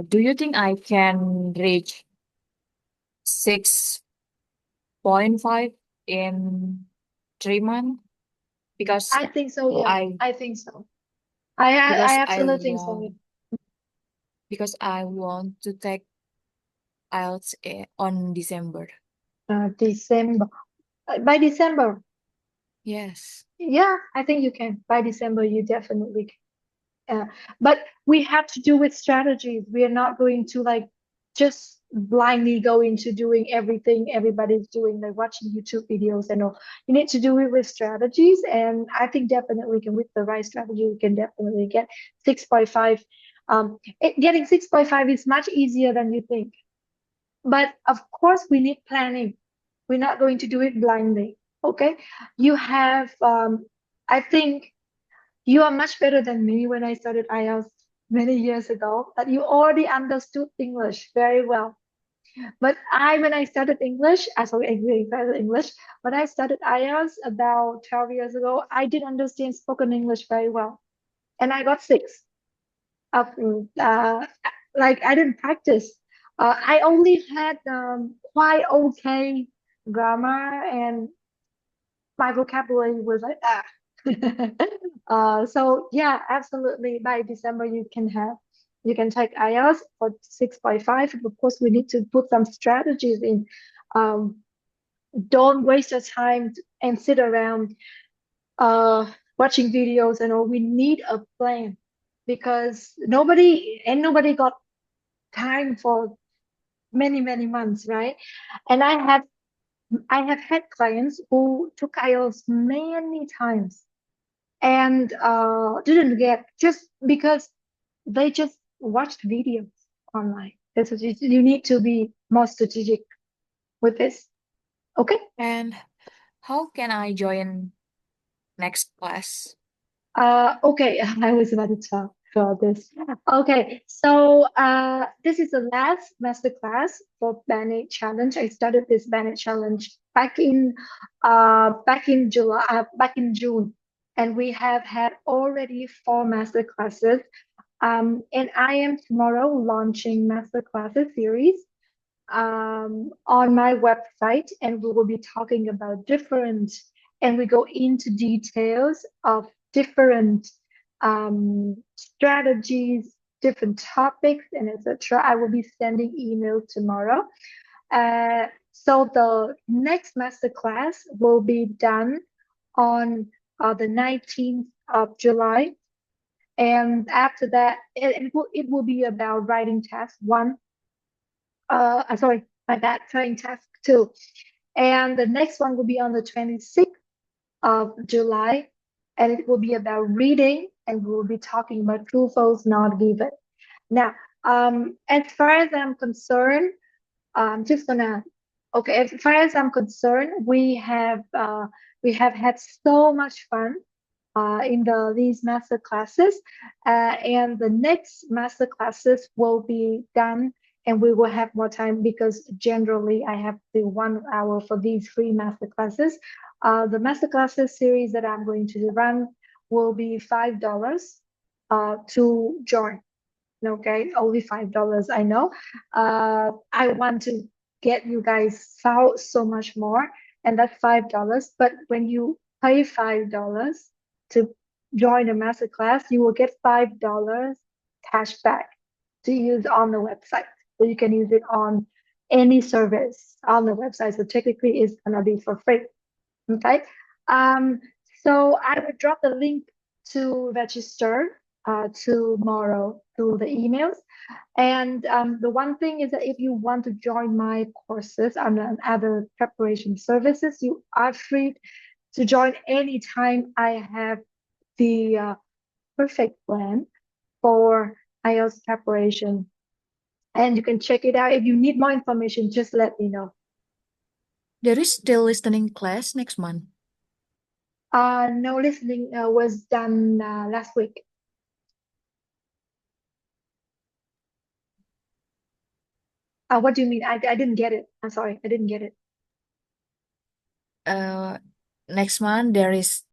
Do you think I can reach 6.5 in 3 months? Because I think so, yeah. I I think so. I because I absolutely think so. want because I want to take IELTS on December. December. By December. Yes. Yeah, I think you can. By December, you definitely can. But we have to do with strategies. We are not going to like just blindly go into doing everything everybody's doing, like watching YouTube videos and all. You need to do it with strategies, and I think definitely can with the right strategy, we can definitely get 6.5. Getting 6.5 is much easier than you think. But of course, we need planning. We're not going to do it blindly. Okay, you have I think you are much better than me when I started IELTS many years ago, that you already understood English very well. But when I started English, when I started IELTS about 12 years ago, I didn't understand spoken English very well, and I got six. Of like I didn't practice. I only had quite okay grammar, and my vocabulary was like ah. So yeah, absolutely. By December, you can take IELTS for 6.5. Of course, we need to put some strategies in. Um, don't waste your time and sit around watching videos and all. We need a plan because nobody got time for many months, right? And I have had clients who took IELTS many times and didn't get just because they just watched videos online. This is you need to be more strategic with this. Okay. And how can I join next class? Okay, I was about to talk about this. Okay, so this is the last master class for Band8 challenge. I started this Band8 challenge back in July, back in June, and we have had already four master classes. And I am tomorrow launching master classes series on my website, and we will be talking about and we go into details of different strategies, different topics, and etc. I will be sending email tomorrow. So the next masterclass will be done on the 19th of July. And after that, it will be about writing task one, sorry, my bad, trying task two. And the next one will be on the 26th of July, and it will be about reading, and we will be talking about true, false, not given. Now, as far as I'm concerned, I'm just gonna, okay, as far as I'm concerned, we have had so much fun in these master classes. And the next master classes will be done and we will have more time because generally I have the 1 hour for these free master classes. The master classes series that I'm going to run will be $5 to join. Okay, only $5, I know. I want to get you guys so much more, and that's $5. But when you pay $5 to join the master class, you will get $5 cash back to use on the website. So you can use it on any service on the website. So technically, it's gonna be for free. Okay. Um, so I will drop the link to register tomorrow through the emails. And the one thing is that if you want to join my courses and other preparation services, you are free to join anytime. I have the perfect plan for IELTS preparation. And you can check it out. If you need more information, just let me know. There is still listening class next month. No, listening was done last week. What do you mean? I didn't get it. I'm sorry, I didn't get it. Uh, next month there is